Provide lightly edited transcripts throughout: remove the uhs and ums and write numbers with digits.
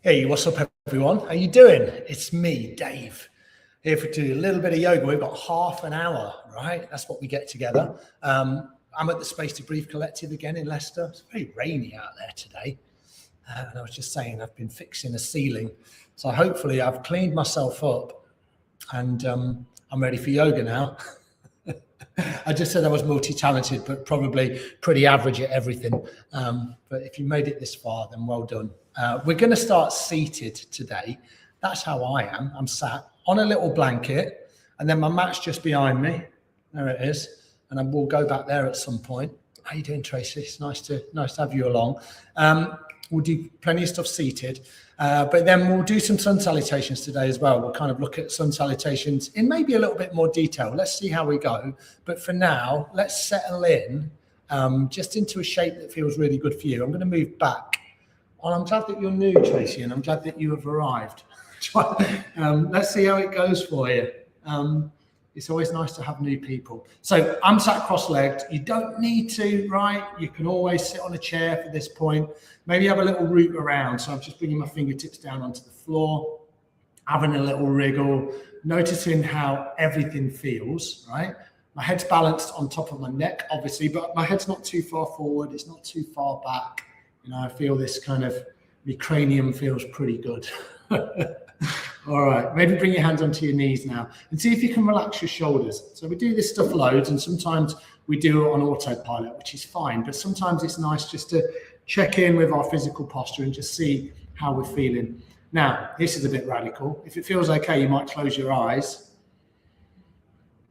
Hey, what's up, everyone? How you doing? It's me, Dave, here to do a little bit of yoga. We've got half an hour, right? That's what we get together. I'm at the Space to Breathe Collective again in Leicester. It's very rainy out there today. And I was just saying, I've been fixing a ceiling. So hopefully I've cleaned myself up and I'm ready for yoga now. I just said I was multi-talented, but probably pretty average at everything. But if you made it this far, then well done. We're going to start seated today. That's how I am. I'm sat on a little blanket, and then my mat's just behind me. There it is. And I will go back there at some point. How you doing, Tracy? It's nice to have you along. We'll do plenty of stuff seated, but then we'll do some sun salutations today as well. We'll kind of look at sun salutations in maybe a little bit more detail. Let's see how we go. But for now, let's settle in just into a shape that feels really good for you. I'm going to move back. Well, I'm glad that you're new, Tracy, and I'm glad that you have arrived. Let's see how it goes for you. It's always nice to have new people. So I'm sat cross-legged. You don't need to, right? You can always sit on a chair for this point. Maybe have a little root around. So I'm just bringing my fingertips down onto the floor, having a little wriggle, noticing how everything feels, right? My head's balanced on top of my neck, obviously, but my head's not too far forward. It's not too far back. You know, I feel this kind of, my cranium feels pretty good. All right, maybe bring your hands onto your knees now and see if you can relax your shoulders. So we do this stuff loads, and sometimes we do it on autopilot, which is fine. But sometimes it's nice just to check in with our physical posture and just see how we're feeling. Now, this is a bit radical. If it feels okay, you might close your eyes.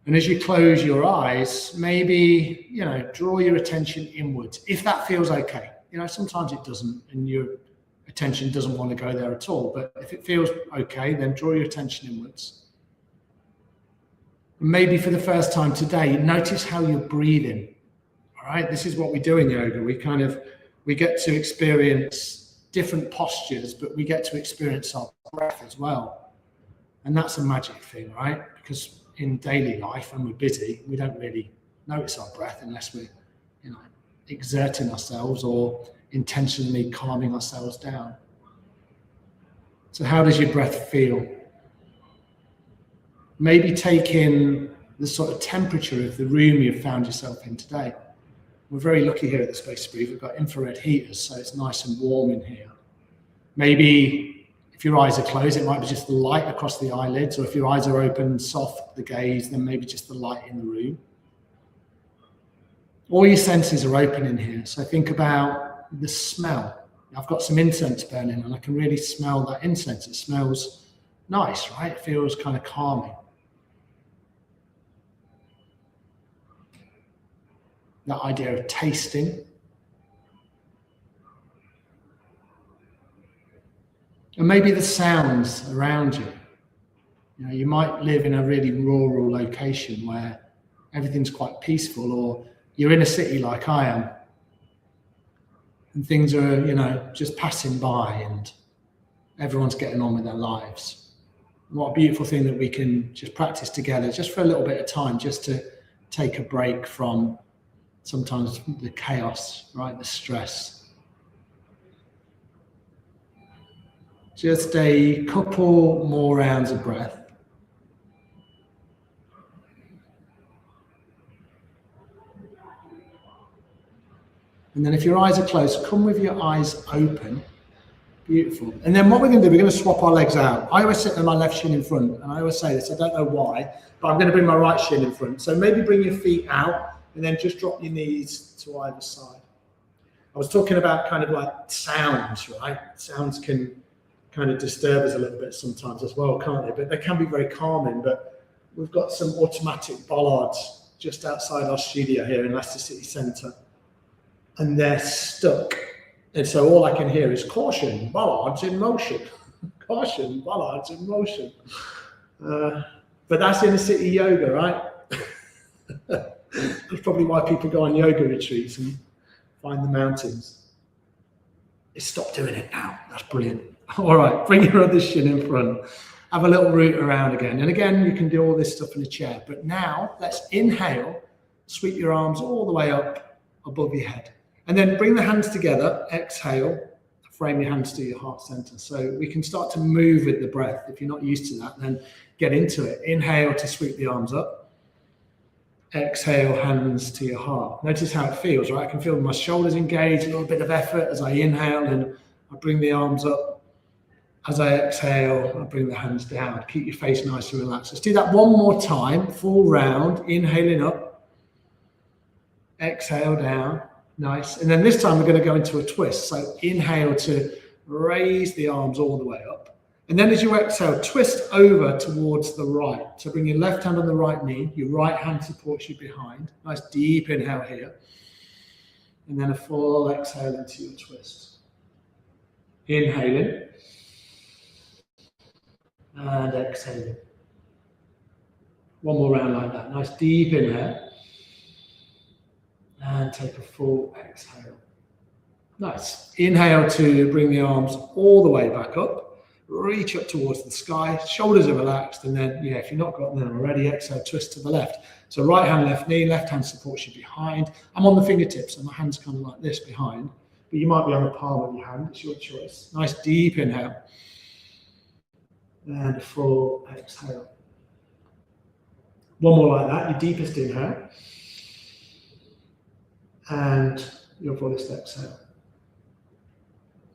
And as you close your eyes, maybe, you know, draw your attention inwards, if that feels okay. You know, sometimes it doesn't, and your attention doesn't want to go there at all. But if it feels okay, then draw your attention inwards. And maybe for the first time today, notice how you're breathing. All right, this is what we do in yoga. We get to experience different postures, but we get to experience our breath as well. And that's a magic thing, right? Because in daily life, when we're busy, we don't really notice our breath unless we're, you know, exerting ourselves or intentionally calming ourselves down. So how does your breath feel? Maybe take in the sort of temperature of the room you've found yourself in today. We're very lucky here at the Space to Breathe. We've got infrared heaters, so it's nice and warm in here. Maybe if your eyes are closed, it might be just the light across the eyelids, or if your eyes are open, soft, the gaze, then maybe just the light in the room. All your senses are open in here. So think about the smell. I've got some incense burning and I can really smell that incense. It smells nice, right? It feels kind of calming. That idea of tasting. And maybe the sounds around you. You know, you might live in a really rural location where everything's quite peaceful, or you're in a city like I am, and things are, you know, just passing by and everyone's getting on with their lives. What a beautiful thing that we can just practice together just for a little bit of time, just to take a break from sometimes the chaos, right, the stress. Just a couple more rounds of breath. And then if your eyes are closed, come with your eyes open. Beautiful. And then what we're going to do, we're going to swap our legs out. I always sit with my left shin in front, and I always say this, I don't know why, but I'm going to bring my right shin in front. So maybe bring your feet out and then just drop your knees to either side. I was talking about kind of like sounds, right? Sounds can kind of disturb us a little bit sometimes as well, can't they? But they can be very calming. But we've got some automatic bollards just outside our studio here in Leicester City Centre. And they're stuck. And so all I can hear is caution, bollards in motion. Caution, bollards in motion. But that's inner city yoga, right? That's probably why people go on yoga retreats and find the mountains. It's stopped doing it now. That's brilliant. All right, bring your other shin in front. Have a little root around again. And again, you can do all this stuff in a chair. But now let's inhale, sweep your arms all the way up above your head. And then bring the hands together, exhale, frame your hands to your heart center. So we can start to move with the breath. If you're not used to that, then get into it. Inhale to sweep the arms up. Exhale, hands to your heart. Notice how it feels, right? I can feel my shoulders engaged, a little bit of effort as I inhale, and I bring the arms up. As I exhale, I bring the hands down. Keep your face nice and relaxed. Let's do that one more time, full round, inhaling up. Exhale down, nice. And then this time we're going to go into a twist. So inhale to raise the arms all the way up. And then as you exhale, twist over towards the right. So bring your left hand on the right knee, your right hand supports you behind. Nice deep inhale here. And then a full exhale into your twist. Inhaling. And exhaling. One more round like that. Nice deep inhale. And take a full exhale. Nice. Inhale to bring the arms all the way back up. Reach up towards the sky, shoulders are relaxed, and then, if you've not got them already, exhale, twist to the left. So right hand, left knee, left hand supports you behind. I'm on the fingertips, so my hand's kind of like this behind, but you might be on the palm of your hand, it's your choice. Nice deep inhale. And a full exhale. One more like that, your deepest inhale. And your fullest exhale.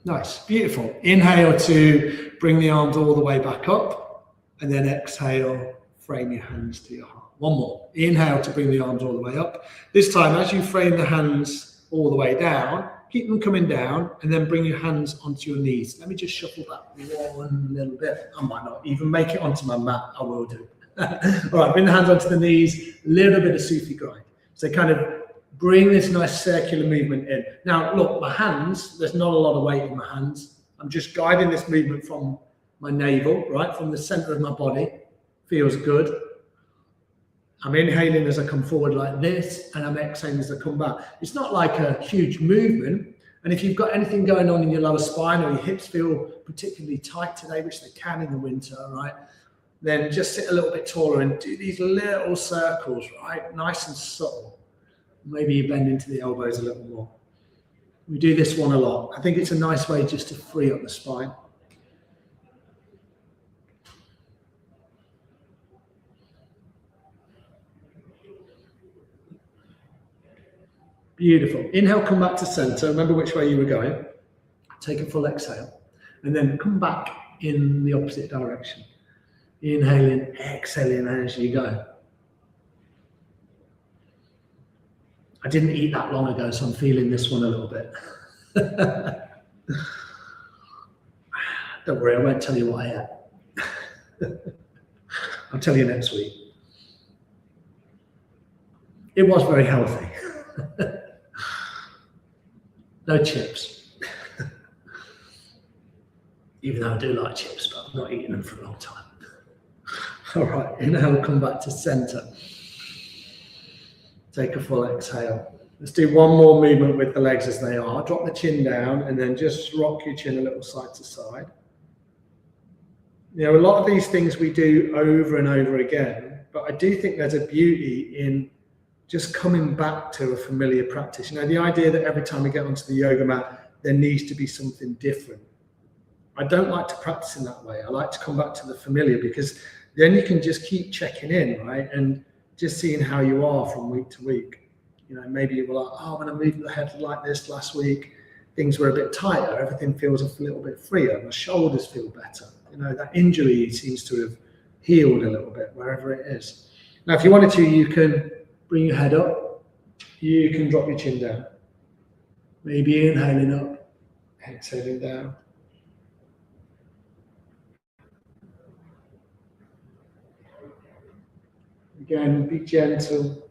Nice, beautiful. Inhale to bring the arms all the way back up, and then exhale, frame your hands to your heart. One more. Inhale to bring the arms all the way up. This time, as you frame the hands all the way down, keep them coming down, and then bring your hands onto your knees. Let me just shuffle that one little bit. I might not even make it onto my mat. I will do. All right, bring the hands onto the knees, a little bit of Sufi grind. So kind of bring this nice circular movement in. Now, look, my hands, there's not a lot of weight in my hands. I'm just guiding this movement from my navel, right, from the center of my body. Feels good. I'm inhaling as I come forward like this, and I'm exhaling as I come back. It's not like a huge movement. And if you've got anything going on in your lower spine, or your hips feel particularly tight today, which they can in the winter, right, then just sit a little bit taller and do these little circles, right, nice and subtle. Maybe you bend into the elbows a little more. We do this one a lot. I think it's a nice way just to free up the spine. Beautiful. Inhale, come back to center. Remember which way you were going. Take a full exhale. And then come back in the opposite direction. Inhaling, exhaling as you go. I didn't eat that long ago, so I'm feeling this one a little bit. Don't worry, I won't tell you what I ate. I'll tell you next week. It was very healthy. No chips. Even though I do like chips, but I've not eaten them for a long time. All right, inhale, come back to center. Take a full exhale. Let's do one more movement with the legs as they are. Drop the chin down and then just rock your chin a little side to side. You know, a lot of these things we do over and over again, but I do think there's a beauty in just coming back to a familiar practice. You know, the idea that every time we get onto the yoga mat, there needs to be something different. I don't like to practice in that way. I like to come back to the familiar, because then you can just keep checking in, right? And just seeing how you are from week to week. You know, maybe you were like, oh, when I moved the head like this last week, things were a bit tighter. Everything feels a little bit freer. My shoulders feel better. You know, that injury seems to have healed a little bit, wherever it is. Now, if you wanted to, you can bring your head up. You can drop your chin down. Maybe inhaling up, exhaling down. Again, be gentle.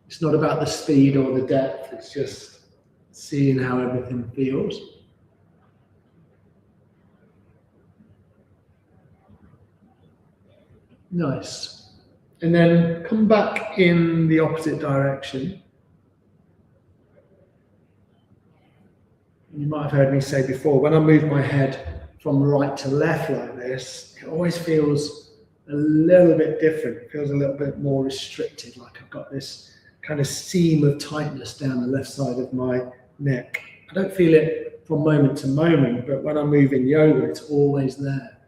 It's not about the speed or the depth. It's just seeing how everything feels. Nice. And then come back in the opposite direction. You might have heard me say before, when I move my head from right to left like this, it always feels a little bit different. It feels a little bit more restricted, like I've got this kind of seam of tightness down the left side of my neck. I don't feel it from moment to moment, but when I move in yoga, it's always there.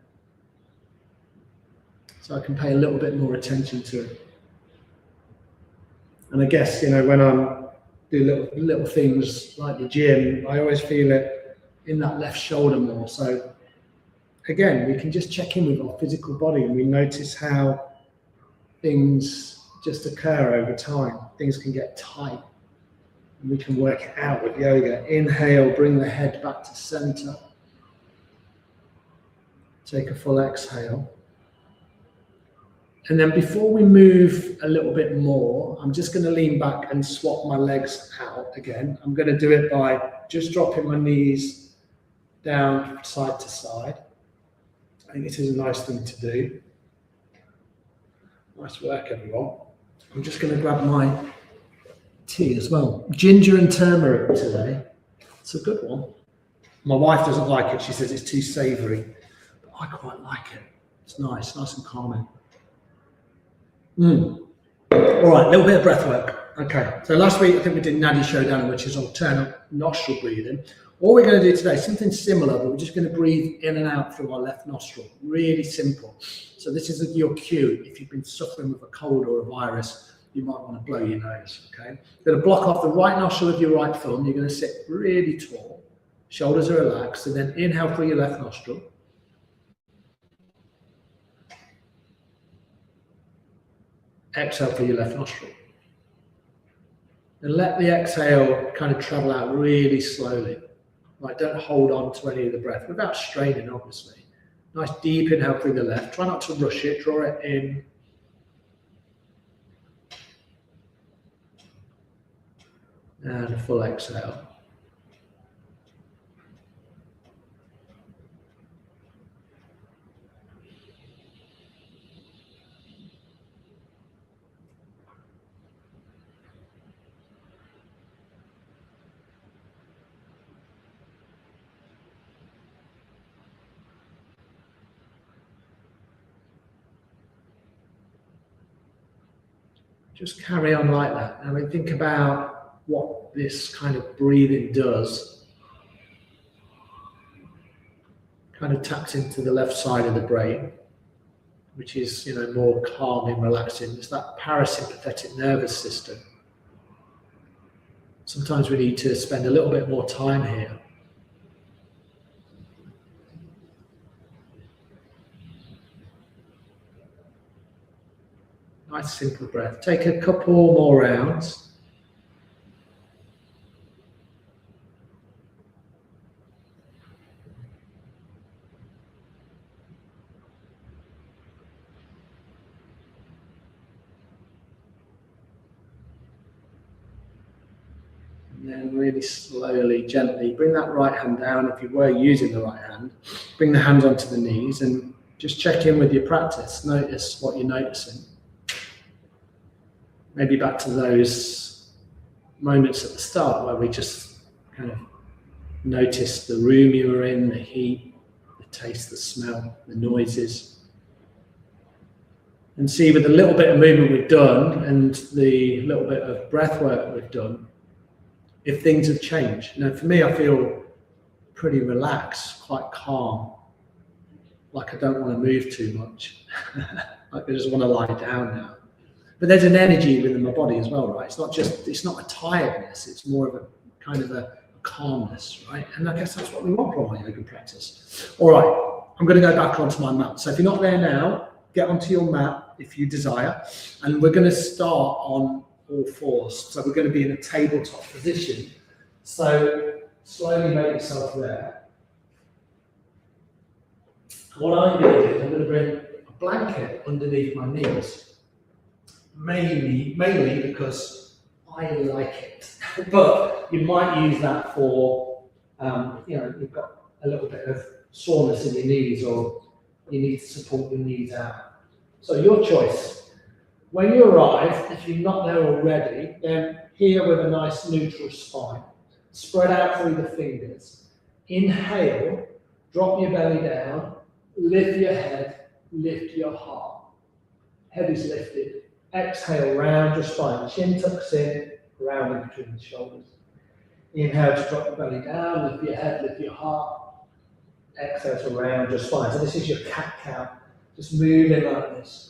So I can pay a little bit more attention to it. And I guess, when I'm doing little things like the gym, I always feel it in that left shoulder more. So again, we can just check in with our physical body and we notice how things just occur over time. Things can get tight. And we can work it out with yoga. Inhale, bring the head back to center. Take a full exhale. And then before we move a little bit more, I'm just going to lean back and swap my legs out again. I'm going to do it by just dropping my knees down side to side. I think this is a nice thing to do. Nice work, everyone. I'm just going to grab my tea as well. Ginger and turmeric today. It's a good one. My wife doesn't like it. She says it's too savoury. But I quite like it. It's nice and calming. All right, a little bit of breath work. Okay, so last week I think we did Nadi Shodhana, which is alternate nostril breathing. All we're going to do today is something similar, but we're just going to breathe in and out through our left nostril. Really simple. So this is your cue. If you've been suffering with a cold or a virus, you might want to blow your nose, okay? You're going to block off the right nostril with your right thumb. You're going to sit really tall. Shoulders are relaxed. And then inhale through your left nostril. Exhale through your left nostril. And let the exhale kind of travel out really slowly. Right, don't hold on to any of the breath without straining, obviously. Nice deep inhale through the left. Try not to rush it. Draw it in. And a full exhale. Just carry on like that. I mean, think about what this kind of breathing does. Kind of taps into the left side of the brain, which is, more calming, relaxing. It's that parasympathetic nervous system. Sometimes we need to spend a little bit more time here. Nice simple breath. Take a couple more rounds. And then really slowly, gently, bring that right hand down. If you were using the right hand, bring the hands onto the knees and just check in with your practice. Notice what you're noticing. Maybe back to those moments at the start where we just kind of noticed the room you were in, the heat, the taste, the smell, the noises. And see, with the little bit of movement we've done and the little bit of breath work we've done, if things have changed. For me, I feel pretty relaxed, quite calm, like I don't want to move too much. Like I just want to lie down now. But there's an energy within my body as well, right? It's not a tiredness, it's more of a kind of a calmness, right? And I guess that's what we want from our yoga practice. All right, I'm going to go back onto my mat. So if you're not there now, get onto your mat if you desire. And we're going to start on all fours. So we're going to be in a tabletop position. So slowly make yourself there. What I'm going to do is I'm going to bring a blanket underneath my knees. Mainly because I like it, but you might use that for, you've got a little bit of soreness in your knees or you need to support your knees out. So your choice. When you arrive, if you're not there already, then here with a nice neutral spine, spread out through the fingers. Inhale, drop your belly down, lift your head, lift your heart. Head is lifted. Exhale, round your spine. Chin tucks in, rounding between the shoulders. Inhale to drop your belly down, lift your head, lift your heart. Exhale to round your spine. So this is your cat-cow. Just moving like this.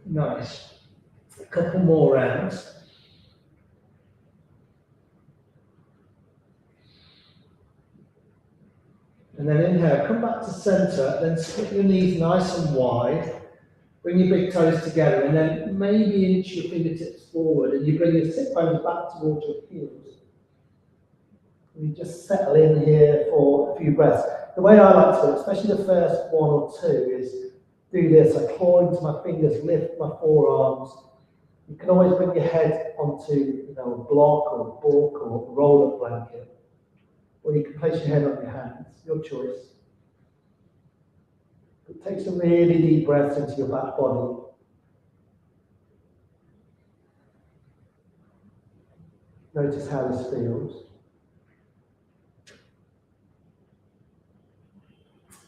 Nice. A couple more rounds. And then inhale, come back to center, then split your knees nice and wide. Bring your big toes together, and then maybe inch your fingertips forward, and you bring your sit bones back towards your heels. And you just settle in here for a few breaths. The way I like to do it, especially the first one or two, is do this. I claw into my fingers, lift my forearms. You can always bring your head onto, a block or a book or a roll-up blanket. Or you can place your head on your hands, your choice. But take some really deep breaths into your back body. Notice how this feels.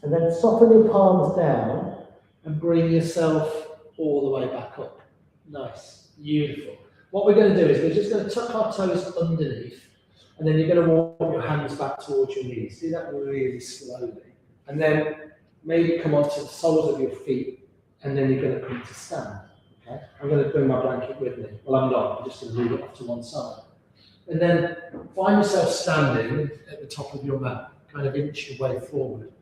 And then soften your palms down and bring yourself all the way back up. Nice, beautiful. What we're going to do is we're just going to tuck our toes underneath, and then you're going to walk your hands back towards your knees. Do that really slowly. And then maybe come onto the soles of your feet, and then you're going to come to stand. Okay? I'm going to bring my blanket with me. Well, I'm not. I'm just going to move it off to one side. And then find yourself standing at the top of your mat, kind of inch your way forward.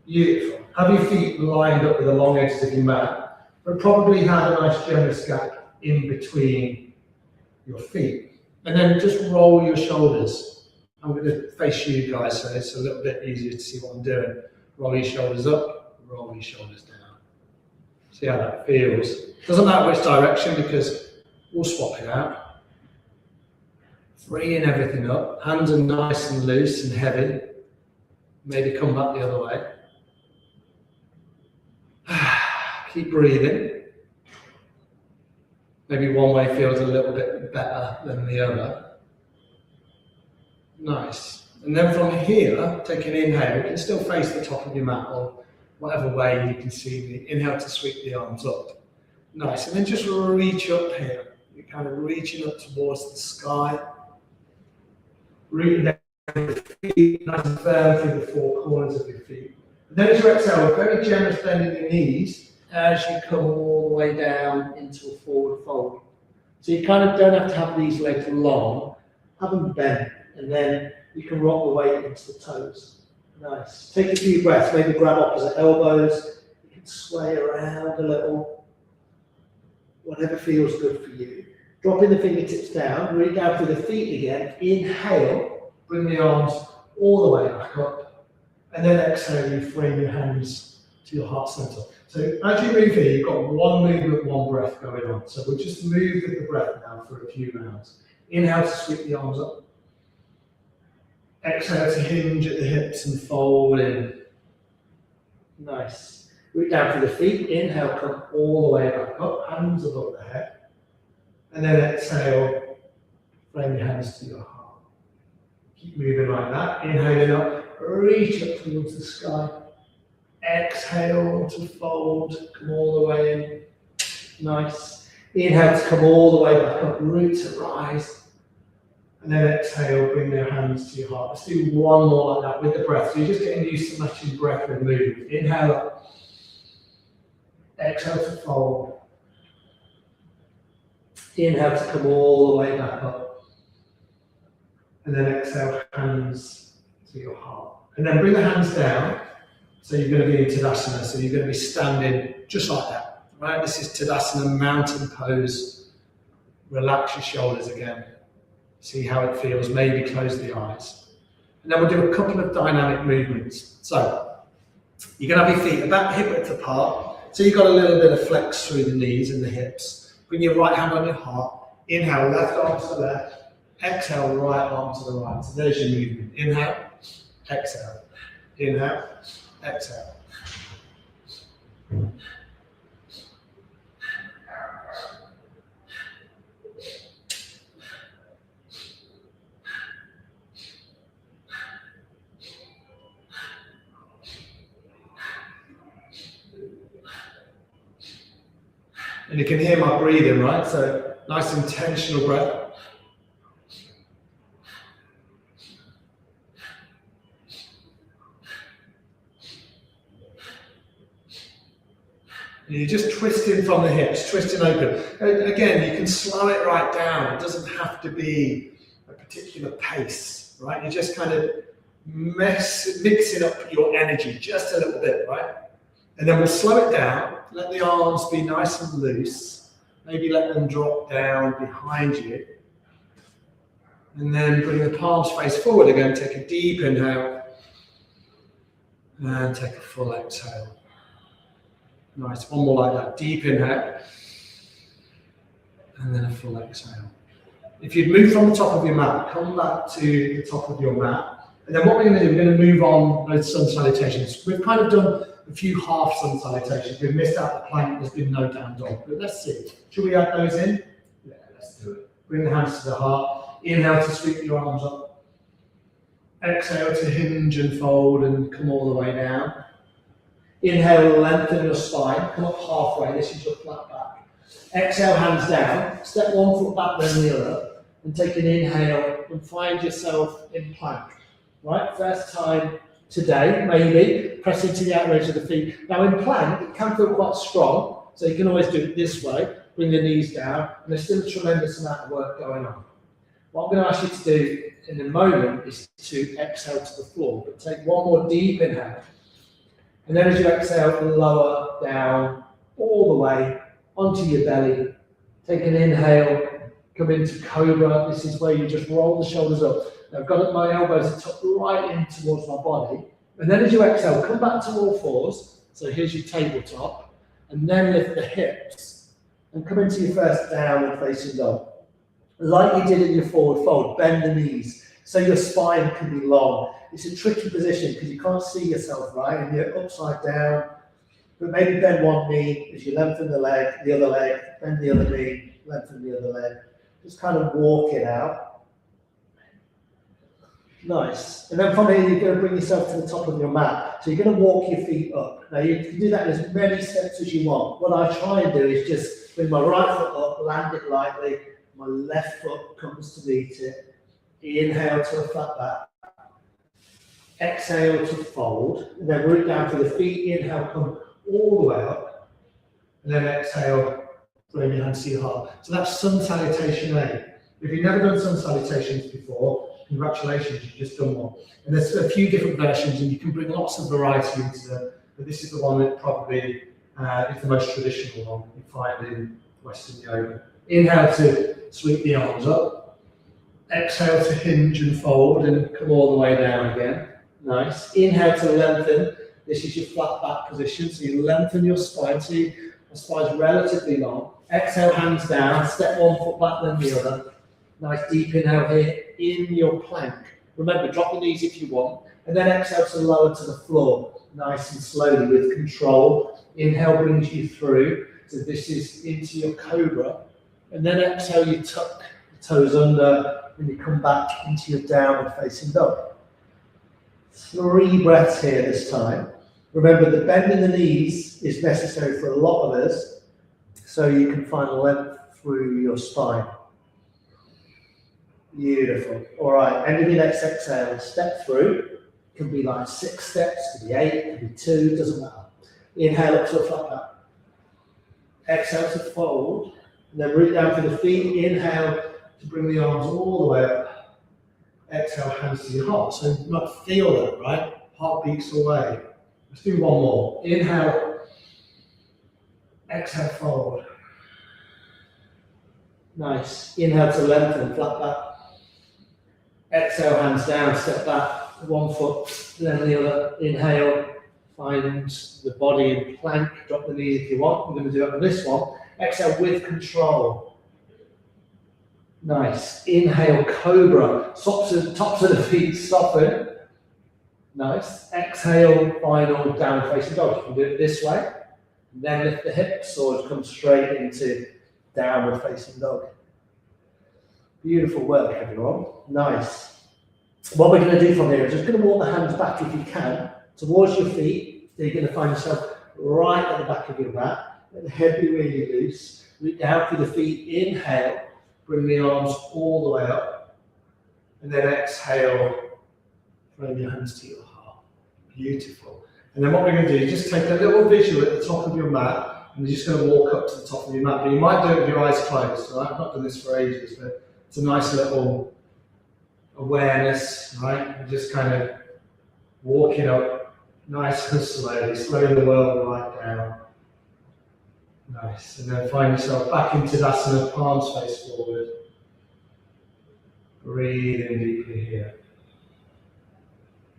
Beautiful. Have your feet lined up with the long edges of your mat, but probably have a nice generous gap in between your feet. And then just roll your shoulders. I'm going to face you guys, so it's a little bit easier to see what I'm doing. Roll your shoulders up, roll your shoulders down. See how that feels. Doesn't matter which direction, because we'll swap it out. Freeing everything up. Hands are nice and loose and heavy. Maybe come back the other way. Keep breathing. Maybe one way feels a little bit better than the other. Nice. And then from here, take an inhale. You can still face the top of your mat or whatever way you can see me. Inhale to sweep the arms up. Nice. And then just reach up here. You're kind of reaching up towards the sky. Reaching down your feet, nice and firm through the four corners of your feet. And then as you exhale, very generous bend in your knees as you come all the way down into a forward fold. So you kind of don't have to have these legs long, have them bent, and then you can rock the weight into the toes. Nice. Take a few breaths, maybe grab opposite elbows. You can sway around a little. Whatever feels good for you. Dropping the fingertips down, reach down through the feet again. Inhale, bring the arms all the way back up. And then exhale, you frame your hands to your heart center. So as you move here, you've got one movement, one breath going on. So we'll just move with the breath now for a few rounds. Inhale to sweep the arms up. Exhale to hinge at the hips and fold in. Nice. Root down through the feet. Inhale, come all the way back up. Hands above the head. And then exhale, frame your hands to your heart. Keep moving like that. Inhaling up, reach up towards the sky. Exhale to fold, come all the way in. Nice. Inhale to come all the way back up, root to rise. And then exhale, bring your hands to your heart. Let's do one more like that with the breath. So you're just getting used to matching breath with movement. Inhale up. Exhale to fold. Inhale to come all the way back up. And then exhale, hands to your heart. And then bring the hands down. So you're going to be in Tadasana. So you're going to be standing just like that. Right? This is Tadasana, mountain pose. Relax your shoulders again. See how it feels. Maybe close the eyes. And then we'll do a couple of dynamic movements. So you're going to have your feet about hip width apart. So you've got a little bit of flex through the knees and the hips. Bring your right hand on your heart. Inhale, left arm to the left. Exhale, right arm to the right. So there's your movement. Inhale, exhale. Inhale, exhale. And you can hear my breathing, right? So nice intentional breath. And you're just twisting from the hips, twisting open. And again, you can slow it right down. It doesn't have to be a particular pace, right? You're just kind of mixing up your energy just a little bit, right? And then we'll slow it down. Let the arms be nice and loose. Maybe let them drop down behind you. And then bring the palms face forward again. Take a deep inhale. And take a full exhale. Nice, one more like that. Deep inhale. And then a full exhale. If you'd move from the top of your mat, come back to the top of your mat. And then what we're going to do, we're going to move on those sun salutations. We've kind of done a few half sun salutations. We've missed out the plank, there's been no down dog. But let's see. Should we add those in? Yeah, let's do it. Bring the hands to the heart. Inhale to sweep your arms up. Exhale to hinge and fold and come all the way down. Inhale, lengthen your spine, come up halfway, this is your flat back. Exhale, hands down, step one foot back then the other, and take an inhale and find yourself in plank. Right, first time today, maybe, press into the outer edge of the feet. Now in plank, it can feel quite strong, so you can always do it this way, bring the knees down, and there's still a tremendous amount of work going on. What I'm going to ask you to do in a moment is to exhale to the floor, but take one more deep inhale. And then as you exhale, lower down all the way onto your belly. Take an inhale, come into cobra. This is where you just roll the shoulders up. Now I've got my elbows tucked right in towards my body. And then as you exhale, come back to all fours. So here's your tabletop. And then lift the hips and come into your first downward facing dog. Like you did in your forward fold, bend the knees so your spine can be long. It's a tricky position because you can't see yourself, right? And you're upside down. But maybe bend one knee as you lengthen the leg, the other leg, bend the other knee, lengthen the other leg. Just kind of walk it out. Nice. And then from here, you're going to bring yourself to the top of your mat. So you're going to walk your feet up. Now you can do that in as many steps as you want. What I try and do is just bring my right foot up, land it lightly. My left foot comes to meet it. Inhale to a flat back. Exhale to fold, and then root down to the feet. Inhale, come all the way up, and then exhale, bring your hands to your heart. So that's sun salutation A. If you've never done sun salutations before, congratulations, you've just done one. And there's a few different versions, and you can bring lots of variety into them, but this is the one that probably is the most traditional one you find in Western yoga. Inhale to sweep the arms up. Exhale to hinge and fold and come all the way down again. Nice. Inhale to lengthen. This is your flat back position. So you lengthen your spine. So your spine's relatively long. Exhale, hands down. Step one foot back, then the other. Nice deep inhale here in your plank. Remember, drop the knees if you want. And then exhale to lower to the floor. Nice and slowly with control. Inhale brings you through. So this is into your cobra. And then exhale, you tuck the toes under. And you come back into your downward facing dog. 3 breaths here this time. Remember that bending the knees is necessary for a lot of us, so you can find length through your spine. Beautiful. All right, end of your next exhale, step through. Can be like 6 steps, could be 8, could be 2, doesn't matter. Inhale up to a flat back. Exhale to fold, and then root down to the feet. Inhale to bring the arms all the way up. Exhale, hands to your heart. So you might feel that, right? Heart beats away. Let's do one more. Inhale. Exhale, fold. Nice. Inhale to lengthen, flat back. Exhale, hands down, step back. One foot, then the other. Inhale. Find the body in plank. Drop the knees if you want. We're going to do it on this one. Exhale with control. Nice. Inhale, cobra. Tops of the feet soften. Nice. Exhale, final down facing dog. You can do it this way. Then lift the hips or come straight into downward facing dog. Beautiful work, everyone. Nice. What we're going to do from here is just going to walk the hands back if you can towards your feet. So you're going to find yourself right at the back of your mat. Let the head be really loose. Root down through the feet, inhale, bring the arms all the way up, and then exhale, bring your hands to your heart. Beautiful. And then what we're going to do is just take a little visual at the top of your mat, and you're just going to walk up to the top of your mat, but you might do it with your eyes closed. Right? I've not done this for ages, but it's a nice little awareness, right? And just kind of walking up nice and slowly, slowing the world right down. Nice. And then find yourself back into Tadasana, palms face forward. Breathing deeply here.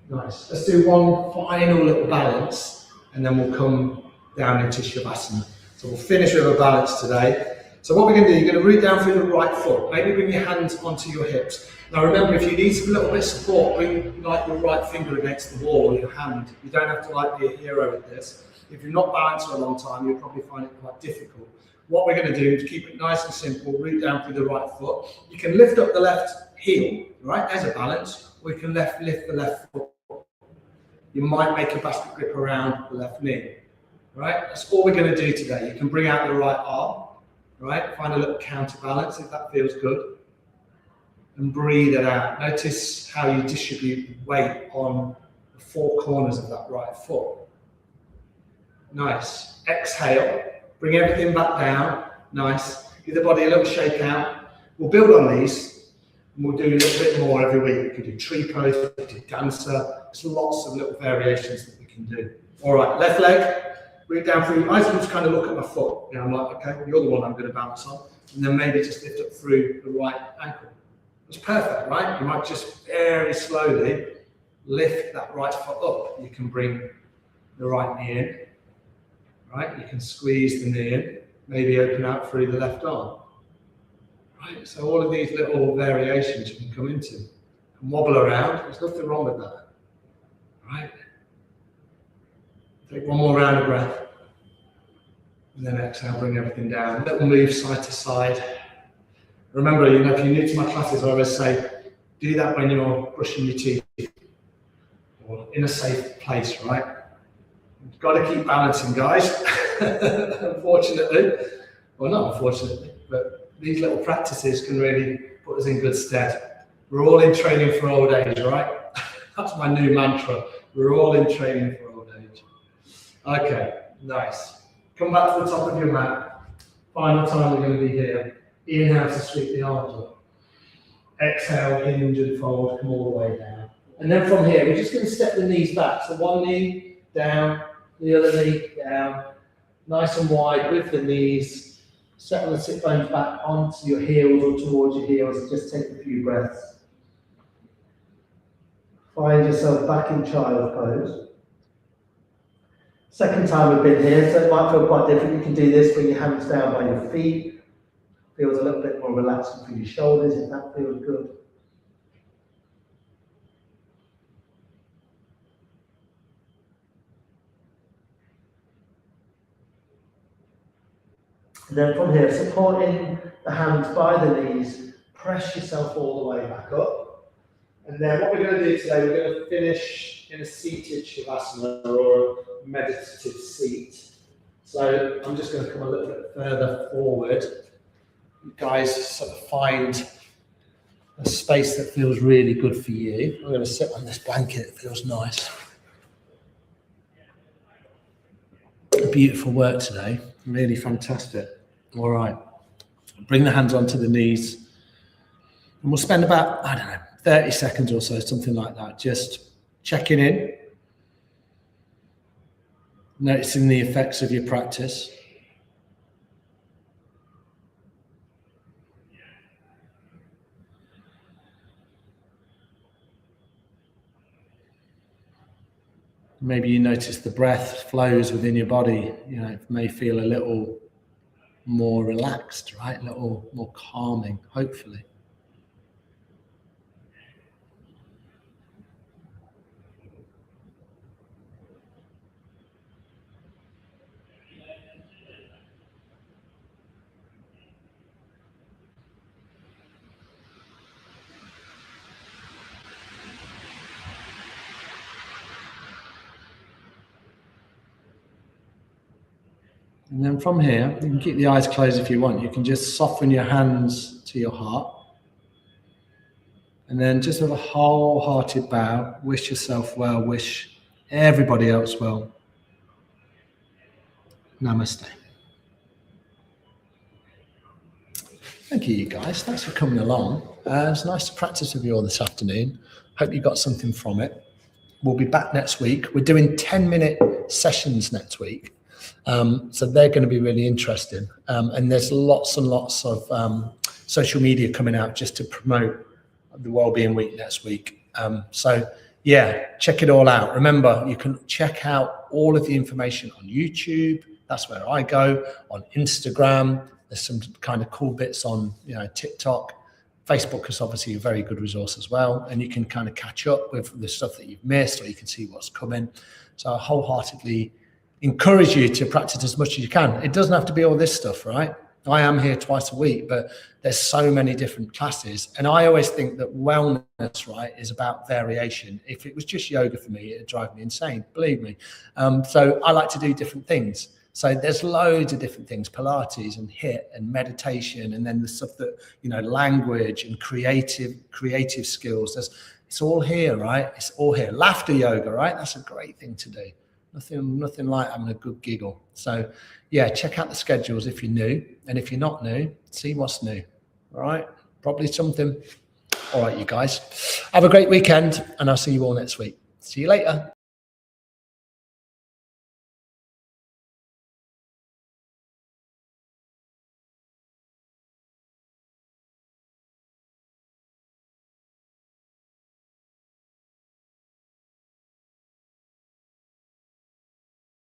Nice. Let's do one final little balance, and then we'll come down into Shavasana. So we'll finish with a balance today. So what we're going to do, you're going to root down through the right foot. Maybe bring your hands onto your hips. Now remember, if you need a little bit of support, bring like your right finger against the wall or your hand. You don't have to like be a hero with this. If you've not balanced for a long time, you'll probably find it quite difficult. What we're going to do is keep it nice and simple, root down through the right foot. You can lift up the left heel, right, as a balance, or you can lift the left foot. You might make a basket grip around the left knee, right? That's all we're going to do today. You can bring out the right arm, right? Find a little counterbalance if that feels good. And breathe it out. Notice how you distribute the weight on the four corners of that right foot. Nice. Exhale. Bring everything back down. Nice. Give the body a little shake out. We'll build on these, and we'll do a little bit more every week. We could do tree pose, we could do dancer. There's lots of little variations that we can do. All right, left leg. Root down through. I just kind of look at my foot. You know, I'm like, okay, well, you're the one I'm going to balance on. And then maybe just lift up through the right ankle. It's perfect, right? You might just very slowly lift that right foot up. You can bring the right knee in, right? You can squeeze the knee in, maybe open out through the left arm, right? So all of these little variations you can come into and wobble around. There's nothing wrong with that, right? Take one more round of breath, and then exhale, bring everything down. Little move side to side. Remember, you know, if you're new to my classes, I always say, do that when you're brushing your teeth or in a safe place, right? You've got to keep balancing, guys. Unfortunately, well, not unfortunately, but these little practices can really put us in good stead. We're all in training for old age, right? That's my new mantra. We're all in training for old age. Okay, nice. Come back to the top of your mat. Final time we're going to be here. Inhale to sweep the arms up. Exhale, hinge and fold, come all the way down. And then from here, we're just going to step the knees back. So one knee down, the other knee down. Nice and wide with the knees. Settle the sit bones back onto your heels or towards your heels and just take a few breaths. Find yourself back in child pose. Second time we've been here, so it might feel quite different. You can do this, bring your hands down by your feet. Feels a little bit more relaxing for your shoulders if that feels good. And then from here, supporting the hands by the knees, press yourself all the way back up. And then what we're going to do today, we're going to finish in a seated Shavasana or a meditative seat. So I'm just going to come a little bit further forward. You guys sort of find a space that feels really good for you. I'm going to sit on this blanket, it feels nice. Beautiful work today, really fantastic. All right, bring the hands onto the knees, and we'll spend about, 30 seconds or so, something like that, just checking in, noticing the effects of your practice. Maybe you notice the breath flows within your body. You know, it may feel a little more relaxed, right? A little more calming, hopefully. And then from here, you can keep the eyes closed if you want. You can just soften your hands to your heart. And then just with a wholehearted bow, wish yourself well, wish everybody else well. Namaste. Thank you, guys. Thanks for coming along. It's nice to practice with you all this afternoon. Hope you got something from it. We'll be back next week. We're doing 10-minute sessions next week. So they're going to be really interesting. And there's lots and lots of social media coming out just to promote the Wellbeing Week next week. So yeah, check it all out. Remember, you can check out all of the information on YouTube. That's where I go. On Instagram, there's some kind of cool bits on, TikTok. Facebook is obviously a very good resource as well. And you can kind of catch up with the stuff that you've missed, or you can see what's coming. So I wholeheartedly encourage you to practice as much as you can. It doesn't have to be all this stuff, right? I am here twice a week, but there's so many different classes. And I always think that wellness, right, is about variation. If it was just yoga for me, it'd drive me insane, believe me. So I like to do different things. So there's loads of different things, Pilates and HIIT and meditation, and then the stuff that, language and creative skills. It's all here, right? It's all here. Laughter yoga, right? That's a great thing to do. Nothing like having a good giggle. So yeah, check out the schedules if you're new. And if you're not new, see what's new. All right? Probably something. All right, you guys. Have a great weekend, and I'll see you all next week. See you later.